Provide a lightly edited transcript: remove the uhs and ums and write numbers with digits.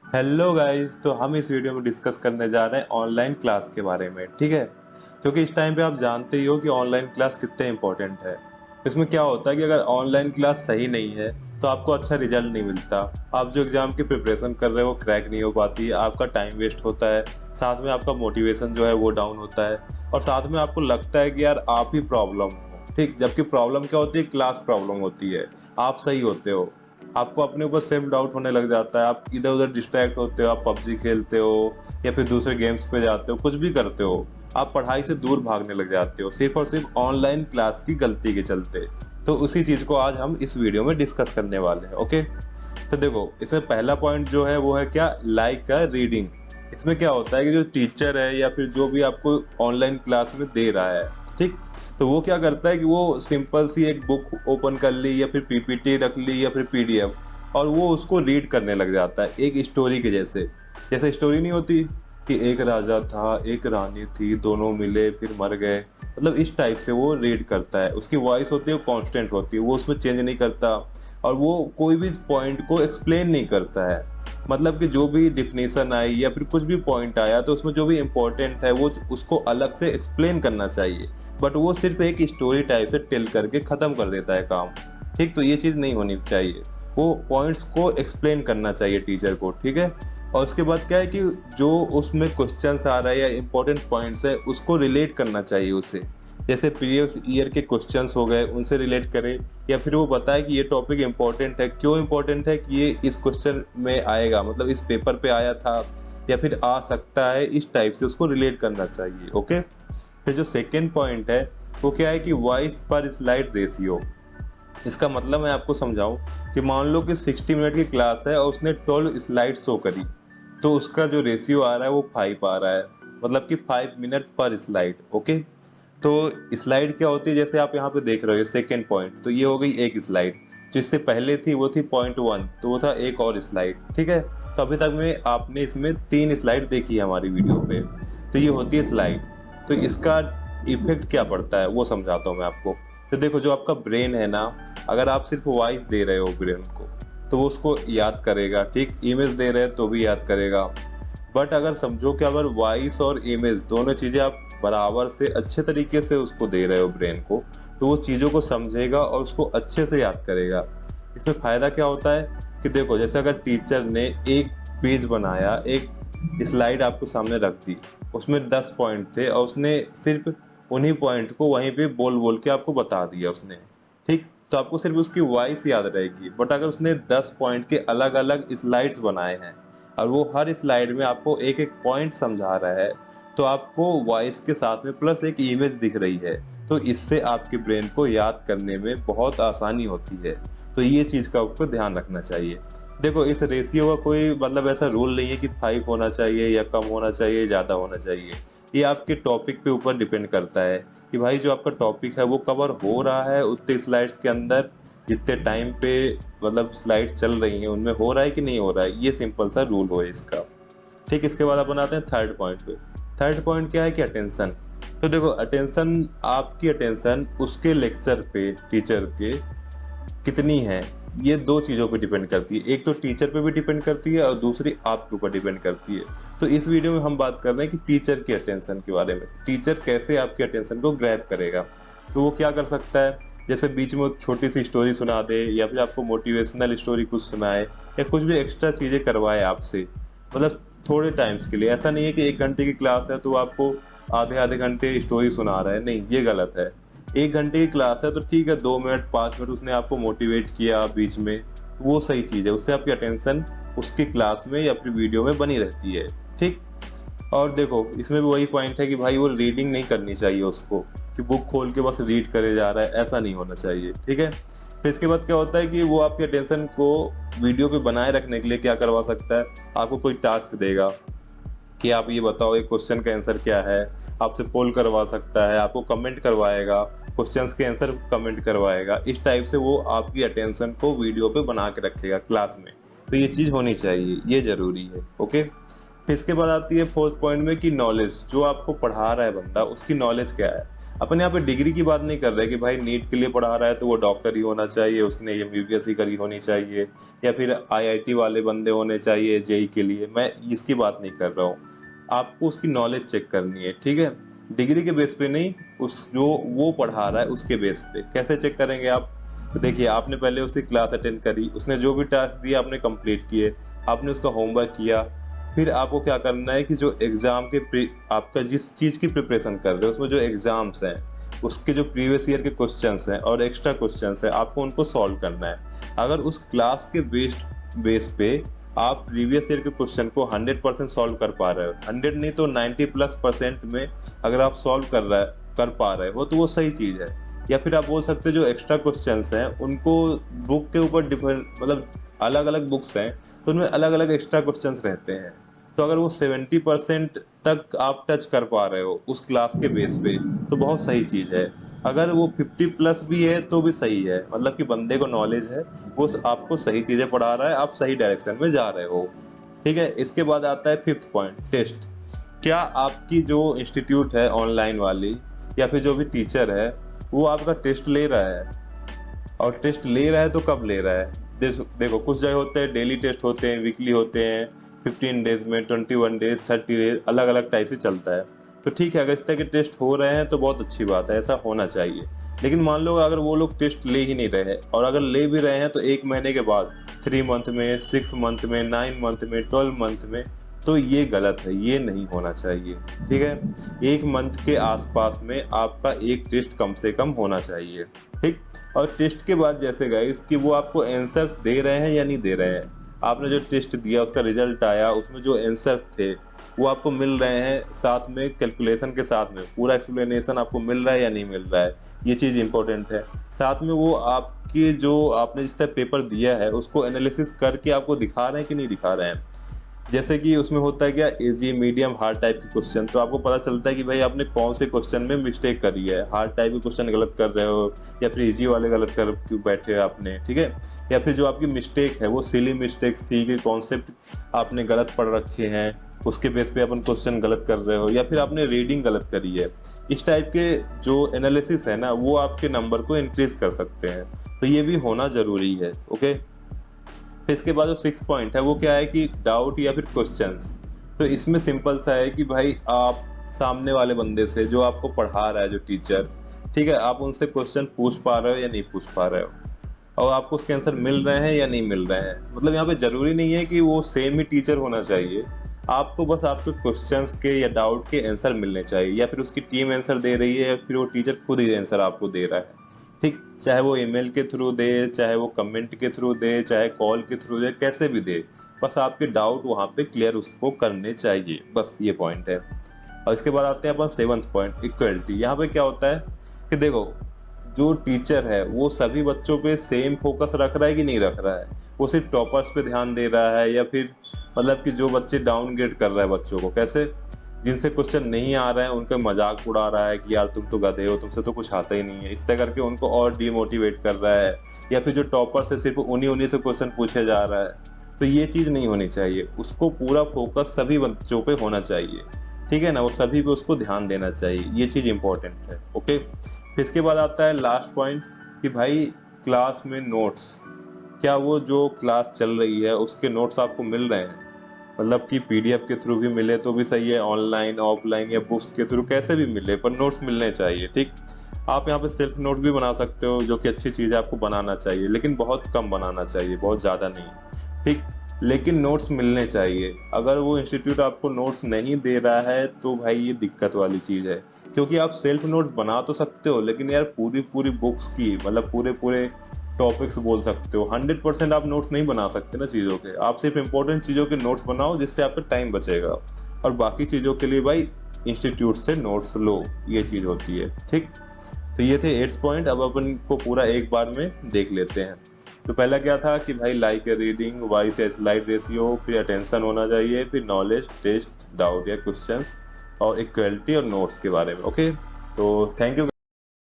Hello guys, तो हम इस वीडियो में डिस्कस करने जा रहे हैं ऑनलाइन क्लास के बारे में। ठीक है, क्योंकि इस टाइम पे आप जानते ही हो कि ऑनलाइन क्लास कितने इम्पोर्टेंट है। इसमें क्या होता है कि अगर ऑनलाइन क्लास सही नहीं है तो आपको अच्छा रिजल्ट नहीं मिलता। आप जो एग्जाम की प्रिपरेशन कर रहे हो वो क्रैक नहीं हो पाती, आपका टाइम वेस्ट होता है, साथ में आपका मोटिवेशन जो है वो डाउन होता है, और साथ में आपको लगता है कि यार आप ही प्रॉब्लम हो। ठीक, जबकि प्रॉब्लम क्या होती है? क्लास प्रॉब्लम होती है। आप सही होते हो, आपको अपने ऊपर सेल्फ डाउट होने लग जाता है, आप इधर-उधर डिस्ट्रैक्ट होते हो, आप पबजी खेलते हो या फिर दूसरे गेम्स पे जाते हो, कुछ भी करते हो, आप पढ़ाई से दूर भागने लग जाते हो, सिर्फ़ और सिर्फ़ ऑनलाइन क्लास की गलती के चलते। तो उसी चीज़ को आज हम इस वीडियो में डिस्कस करने वाले हैं, ओके? तो देखो, इसमें पहला पॉइंट जो है वो है क्या? Like a reading. इसमें क्या होता है कि जो टीचर है या फिर जो भी आपको ऑनलाइन क्लास में दे रहा है, ठीक? तो वो क्या करता है कि वो सिंपल सी एक बुक ओपन कर ली या फिर पीपीटी रख ली या फिर पीडीएफ, और वो उसको रीड करने लग जाता है एक स्टोरी के जैसे। जैसे स्टोरी नहीं होती कि एक राजा था, एक रानी थी, दोनों मिले फिर मर गए। मतलब इस टाइप से वो रीड करता है। उसकी वॉइस होती है वो कांस्टेंट होती है, वो उसमें चेंज नहीं करता, और वो कोई भी पॉइंट को एक्सप्लेन नहीं करता है। मतलब कि जो भी डेफिनेशन आई या फिर कुछ भी पॉइंट आया तो उसमें जो भी इम्पोर्टेंट है वो उसको अलग से एक्सप्लेन करना चाहिए। बट वो सिर्फ एक स्टोरी टाइप से टेल करके ख़त्म कर देता है काम। ठीक, तो ये चीज़ नहीं होनी चाहिए। वो पॉइंट्स को एक्सप्लेन करना चाहिए टीचर को, ठीक है? और उसके बाद क्या है कि जो उसमें क्वेश्चंस आ रहा है या इम्पोर्टेंट पॉइंट्स है उसको रिलेट करना चाहिए उससे। जैसे प्रीवियस ईयर के क्वेश्चंस हो गए उनसे रिलेट करे, या फिर वो बताए कि ये टॉपिक इम्पोर्टेंट है, क्यों इम्पोर्टेंट है कि ये इस क्वेश्चन में आएगा, मतलब इस पेपर पे आया था या फिर आ सकता है, इस टाइप से उसको रिलेट करना चाहिए, ओके? फिर जो सेकंड पॉइंट है वो क्या है कि वॉइस पर स्लाइड रेशियो। इसका मतलब मैं आपको समझाऊं कि मान लो कि 60 मिनट की क्लास है और उसने 12 स्लाइड शो करी, तो उसका जो रेशियो आ रहा है वो 5 आ रहा है, मतलब कि 5 मिनट पर स्लाइड, ओके? तो स्लाइड क्या होती है? जैसे आप यहाँ पे देख रहे हो सेकंड पॉइंट, तो ये हो गई एक स्लाइड। जो इससे पहले थी वो थी पॉइंट 1, तो वो था एक और स्लाइड, ठीक है? तो अभी तक में आपने इसमें 3 स्लाइड देखी है हमारी वीडियो पे, तो ये होती है स्लाइड। तो इसका इफ़ेक्ट क्या पड़ता है वो समझाता हूँ मैं आपको। तो देखो, जो आपका ब्रेन है ना, अगर आप सिर्फ़ वॉइस दे रहे हो ब्रेन को, तो वो उसको याद करेगा, ठीक? इमेज दे रहे हैं तो भी याद करेगा। बट अगर समझो कि अगर वॉइस और इमेज दोनों चीज़ें आप बराबर से अच्छे तरीके से उसको दे रहे हो ब्रेन को, तो वो चीज़ों को समझेगा और उसको अच्छे से याद करेगा। इसमें फ़ायदा क्या होता है कि देखो, जैसे अगर टीचर ने एक पेज बनाया, एक स्लाइड आपको सामने रख दी, उसमें 10 पॉइंट थे और उसने सिर्फ़ उन्हीं पॉइंट को वहीं पे बोल-बोल के आपको बता दिया उसने, ठीक? तो आपको सिर्फ़ उसकी वॉइस याद रहेगी। बट अगर उसने 10 पॉइंट के अलग-अलग स्लाइड्स बनाए हैं और वो हर स्लाइड में आपको एक-एक पॉइंट समझा रहा है, तो आपको वॉइस के साथ में प्लस एक इमेज दिख रही है, तो इससे आपके ब्रेन को याद करने में बहुत आसानी होती है। तो ये चीज़ का आपको ध्यान रखना चाहिए। देखो, इस रेशियो का कोई मतलब ऐसा रूल नहीं है कि 5 होना चाहिए या कम होना चाहिए, ज़्यादा होना चाहिए। ये आपके टॉपिक पे ऊपर डिपेंड करता है कि भाई जो आपका टॉपिक है वो कवर हो रहा है उतने स्लाइड्स के अंदर, जितने टाइम पे मतलब स्लाइड चल रही हैं उनमें हो रहा है कि नहीं हो रहा है। ये सिंपल सा रूल हो इसका। ठीक, इसके बाद अपन आते हैं थर्ड पॉइंट पे। थर्ड पॉइंट क्या है कि अटेंशन। तो देखो, अटेंशन, आपकी अटेंशन उसके लेक्चर पे टीचर के कितनी है, ये 2 चीज़ों पे डिपेंड करती है। एक तो टीचर पे भी डिपेंड करती है और दूसरी आपके ऊपर डिपेंड करती है। तो इस वीडियो में हम बात कर रहे हैं कि टीचर की अटेंशन के बारे में। टीचर कैसे आपकी अटेंशन को ग्रैब करेगा? तो वो क्या कर सकता है? जैसे बीच में छोटी-सी स्टोरी सुना दे या फिर आपको मोटिवेशनल स्टोरी कुछ सुनाए या कुछ भी एक्स्ट्रा चीज़ें करवाए आपसे। मतलब थोड़े टाइम्स के लिए। ऐसा नहीं है कि 1 घंटे की क्लास है तो वो आपको आधे-आधे घंटे स्टोरी सुना रहा है। नहीं, ये गलत है। 1 घंटे की क्लास है तो ठीक है, 2 मिनट 5 मिनट उसने आपको मोटिवेट किया बीच में, वो सही चीज़ है। उससे आपकी अटेंशन उसकी क्लास में या फिर वीडियो में बनी रहती है, ठीक? और देखो, इसमें भी वही पॉइंट है कि भाई वो रीडिंग नहीं करनी चाहिए उसको, कि बुक खोल के बस रीड करे जा रहा है, ऐसा नहीं होना चाहिए, ठीक है? फिर इसके बाद क्या होता है कि वो आपकी अटेंशन को वीडियो पे बनाए रखने के लिए क्या करवा सकता है, आपको कोई टास्क देगा कि आप ये बताओ ये क्वेश्चन का आंसर क्या है, आपसे पोल करवा सकता है, आपको कमेंट करवाएगा, क्वेश्चंस के आंसर कमेंट करवाएगा। इस टाइप से वो आपकी अटेंशन को वीडियो पे बना के रखेगा क्लास में। तो ये चीज़ होनी चाहिए, ये ज़रूरी है, ओके? फिर इसके बाद आती है फोर्थ पॉइंट में कि नॉलेज, जो आपको पढ़ा रहा है बंदा उसकी नॉलेज क्या है। अपन यहाँ पे डिग्री की बात नहीं कर रहे कि भाई नीट के लिए पढ़ा रहा है तो वो डॉक्टर ही होना चाहिए, उसने एमबीबीएस ही करी होनी चाहिए, या फिर आईआईटी वाले बंदे होने चाहिए जेई के लिए। मैं इसकी बात नहीं कर रहा हूँ। आपको उसकी नॉलेज चेक करनी है, ठीक है? डिग्री के बेस पे नहीं, उस जो वो पढ़ा रहा है उसके बेस पे। कैसे चेक करेंगे आप? तो देखिए, आपने पहले उसकी क्लास अटेंड करी, उसने जो भी टास्क दिया आपने कंप्लीट किए, आपने उसका होमवर्क किया। फिर आपको क्या करना है कि जो एग्ज़ाम के आपका जिस चीज़ की प्रिपरेशन कर रहे हो उसमें जो एग्ज़ाम्स हैं, उसके जो प्रीवियस ईयर के क्वेश्चंस हैं और एक्स्ट्रा क्वेश्चंस हैं, आपको उनको सॉल्व करना है। अगर उस क्लास के बेस पे आप प्रीवियस ईयर के क्वेश्चन को 100% सॉल्व कर पा रहे हो, 100 नहीं तो 90+% में अगर आप सॉल्व कर पा रहे हो तो वो सही चीज़ है। या फिर आप बोल सकते हो जो एक्स्ट्रा क्वेश्चंस हैं उनको बुक के ऊपर डिपेंड, मतलब अलग-अलग बुक्स हैं तो उनमें अलग-अलग एक्स्ट्रा क्वेश्चंस रहते हैं। तो अगर वो 70% तक आप टच कर पा रहे हो उस क्लास के बेस पे तो बहुत सही चीज़ है। अगर वो 50 प्लस भी है तो भी सही है, मतलब कि बंदे को नॉलेज है, वो आपको सही चीज़ें पढ़ा रहा है, आप सही डायरेक्शन में जा रहे हो। ठीक है? इसके बाद आता है 5th पॉइंट, टेस्ट। क्या आपकी जो इंस्टीट्यूट है ऑनलाइन वाली या फिर जो भी टीचर है, वो आपका टेस्ट ले रहा है? और टेस्ट ले रहा है तो कब ले रहा है? देखो, कुछ जगह होते हैं डेली टेस्ट होते हैं, वीकली होते हैं, 15 डेज़ में, 21 डेज़, 30 डेज़, अलग-अलग टाइप से चलता है। तो ठीक है, अगर इस तरह के टेस्ट हो रहे हैं तो बहुत अच्छी बात है, ऐसा होना चाहिए। लेकिन मान लो अगर वो लोग टेस्ट ले ही नहीं रहे और अगर ले भी रहे हैं तो 1 महीने के बाद, 3 मंथ में, 6 मंथ में, 9 मंथ में, 12 मंथ में, तो ये गलत है, ये नहीं होना चाहिए। ठीक है? 1 मंथ के आस-पास में आपका 1 टेस्ट कम से कम होना चाहिए। ठीक? और टेस्ट के बाद जैसे गाइस कि वो आपको आंसर्स दे रहे हैं या नहीं दे रहे हैं। आपने जो टेस्ट दिया उसका रिजल्ट आया, उसमें जो आंसर्स थे वो आपको मिल रहे हैं साथ में कैलकुलेशन के साथ में, पूरा एक्सप्लेनेशन आपको मिल रहा है या नहीं मिल रहा है, ये चीज़ इम्पोर्टेंट है। साथ में वो आपके जो आपने जिस तरह पेपर दिया है उसको एनालिसिस करके आपको दिखा रहे हैं कि नहीं दिखा रहे हैं। जैसे कि उसमें होता है क्या, ईजी, मीडियम, हार्ड टाइप के क्वेश्चन, तो आपको पता चलता है कि भाई आपने कौन से क्वेश्चन में मिस्टेक करी है। हार्ड टाइप के क्वेश्चन गलत कर रहे हो या फिर ईजी वाले गलत कर क्यों बैठे हो आपने, ठीक है? या फिर जो आपकी मिस्टेक है वो सिली मिस्टेक्स थी कि कॉन्सेप्ट आपने गलत पढ़ रखे हैं, उसके बेस पे अपन क्वेश्चन गलत कर रहे हो, या फिर आपने रीडिंग गलत करी है। इस टाइप के जो एनालिसिस है ना, वो आपके नंबर को इंक्रीज कर सकते हैं, तो ये भी होना ज़रूरी है। ओके? फिर इसके बाद जो 6 पॉइंट है वो क्या है कि डाउट या फिर क्वेश्चंस। तो इसमें सिंपल सा है कि भाई आप सामने वाले बंदे से जो आपको पढ़ा रहा है जो टीचर, ठीक है, आप उनसे क्वेश्चन पूछ पा रहे हो या नहीं पूछ पा रहे हो, और आपको उसके आंसर मिल रहे हैं या नहीं मिल रहे हैं। मतलब यहाँ पे ज़रूरी नहीं है कि वो सेम ही टीचर होना चाहिए, आपको बस आपके क्वेश्चंस के या डाउट के आंसर मिलने चाहिए, या फिर उसकी टीम आंसर दे रही है या फिर वो टीचर खुद ही आंसर आपको दे रहा है। ठीक, चाहे वो ईमेल के थ्रू दे, चाहे वो कमेंट के थ्रू दे, चाहे कॉल के थ्रू दे, कैसे भी दे, बस आपके डाउट वहाँ पे क्लियर उसको करने चाहिए, बस ये पॉइंट है। और इसके बाद आते हैं अपन 7th पॉइंट, इक्वलिटी। यहाँ पे क्या होता है कि देखो, जो टीचर है वो सभी बच्चों पे सेम फोकस रख रहा है कि नहीं रख रहा है, वो सिर्फ टॉपर्स पे ध्यान दे रहा है, या फिर मतलब कि जो बच्चे डाउनग्रेड कर रहा है बच्चों को, कैसे, जिनसे क्वेश्चन नहीं आ रहे हैं उनका मजाक उड़ा रहा है कि यार तुम तो गधे हो, तुमसे तो कुछ आता ही नहीं है, इस तरह करके उनको और डीमोटिवेट कर रहा है। या फिर जो टॉपर से सिर्फ उन्हीं उन्हीं से क्वेश्चन पूछे जा रहा है, तो ये चीज़ नहीं होनी चाहिए। उसको पूरा फोकस सभी बच्चों पे होना चाहिए, ठीक है ना, वो सभी पे उसको ध्यान देना चाहिए, ये चीज़ इंपॉर्टेंट है। ओके? फिर इसके बाद आता है लास्ट पॉइंट कि भाई क्लास में नोट्स, क्या वो जो क्लास चल रही है उसके नोट्स आपको मिल रहे हैं? मतलब कि पीडीएफ के थ्रू भी मिले तो भी सही है, ऑनलाइन, ऑफलाइन या बुक्स के थ्रू कैसे भी मिले, पर नोट्स मिलने चाहिए। ठीक? आप यहाँ पे सेल्फ नोट भी बना सकते हो, जो कि अच्छी चीज़ है, आपको बनाना चाहिए, लेकिन बहुत कम बनाना चाहिए, बहुत ज़्यादा नहीं। ठीक? लेकिन नोट्स मिलने चाहिए। अगर वो इंस्टीट्यूट आपको नोट्स नहीं दे रहा है तो भाई ये दिक्कत वाली चीज़ है, क्योंकि आप सेल्फ नोट्स बना तो सकते हो, लेकिन यार पूरी पूरी बुक्स की, मतलब पूरे पूरे टॉपिक्स बोल सकते हो, 100% आप नोट्स नहीं बना सकते ना चीज़ों के। आप सिर्फ इंपॉर्टेंट चीज़ों के नोट्स बनाओ जिससे आपका टाइम बचेगा, और बाकी चीज़ों के लिए भाई इंस्टीट्यूट से नोट्स लो, ये चीज़ होती है। ठीक? तो ये थे 8 पॉइंट। अब अपन को पूरा एक बार में देख लेते हैं। तो पहला क्या था कि भाई लाइक ए रीडिंग, वॉइस या स्लाइड रेशियो, फिर अटेंशन होना चाहिए, फिर नॉलेज, टेस्ट, डाउट या क्वेश्चन, और इक्वलिटी और नोट्स के बारे में। ओके? तो थैंक यू।